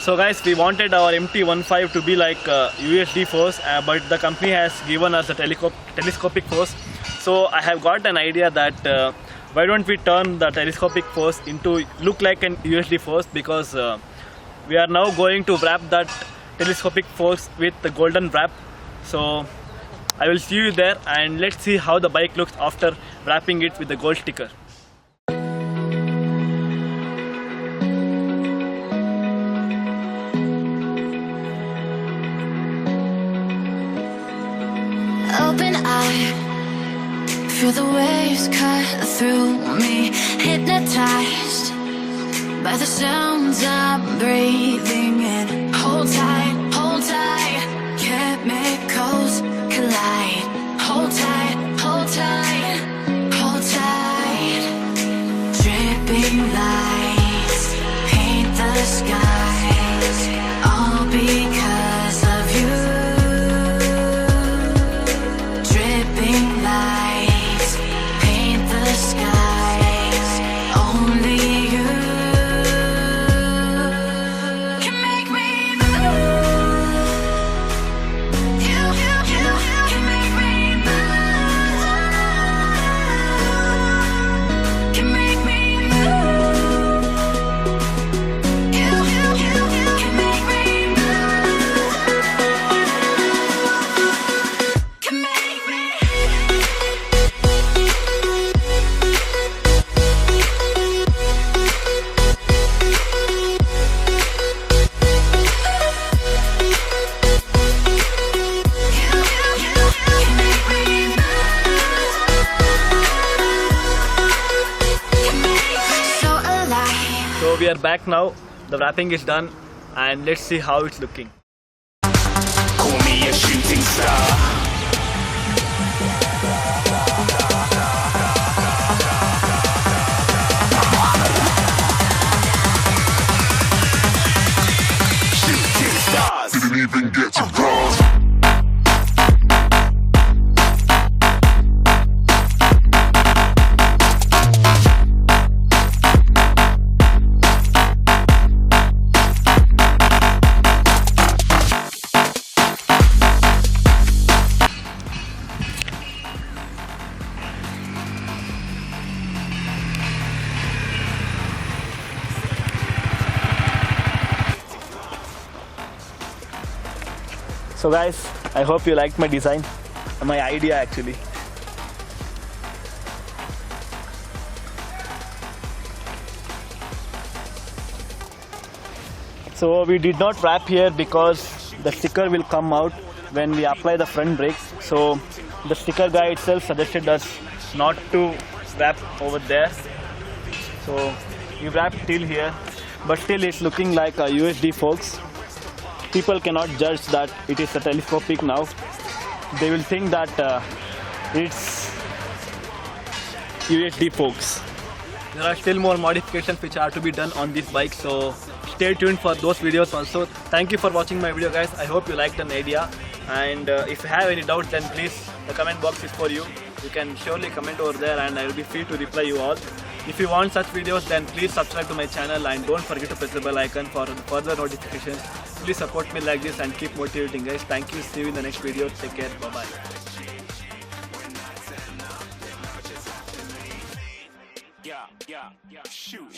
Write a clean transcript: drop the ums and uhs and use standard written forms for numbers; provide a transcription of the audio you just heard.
So guys, we wanted our MT-15 to be like USD Forks, but the company has given us a telescopic force. So I have got an idea that why don't we turn the telescopic force into look like an USD force, because we are now going to wrap that telescopic force with the golden wrap. So I will see you there, and let's see how the bike looks after wrapping it with the gold sticker. Open eye, feel the waves cut through me, hypnotized by the sounds I'm breathing in. Hold tight, chemicals collide. Hold tight, hold tight, hold tight. Dripping lights paint the skies, all because of you. Dripping lights paint the skies, only you can make me move. You can make me move. Can make me move. You can make me move. Can make me. So we are back now. The wrapping is done, and let's see how it's looking. Call me a shooting star. Shooting stars. Didn't even get to cross. So guys, I hope you liked my design, my idea actually. So we did not wrap here because the sticker will come out when we apply the front brakes. So the sticker guy itself suggested us not to wrap over there. So we wrapped till here, but still it's looking like a USD Forks. People cannot judge that it is a telescopic now. They will think that it's USD Forks. There are still more modifications which are to be done on this bike, so stay tuned for those videos also. Thank you for watching my video guys. I hope you liked the idea, and if you have any doubts, then please, the comment box is for you. You can surely comment over there, and I will be free to reply you all. If you want such videos, then please subscribe to my channel, and don't forget to press the bell icon for further notifications. Please support me like this and keep motivating guys. Thank you. See you in the next video. Take care. Bye bye. Yeah, shoot.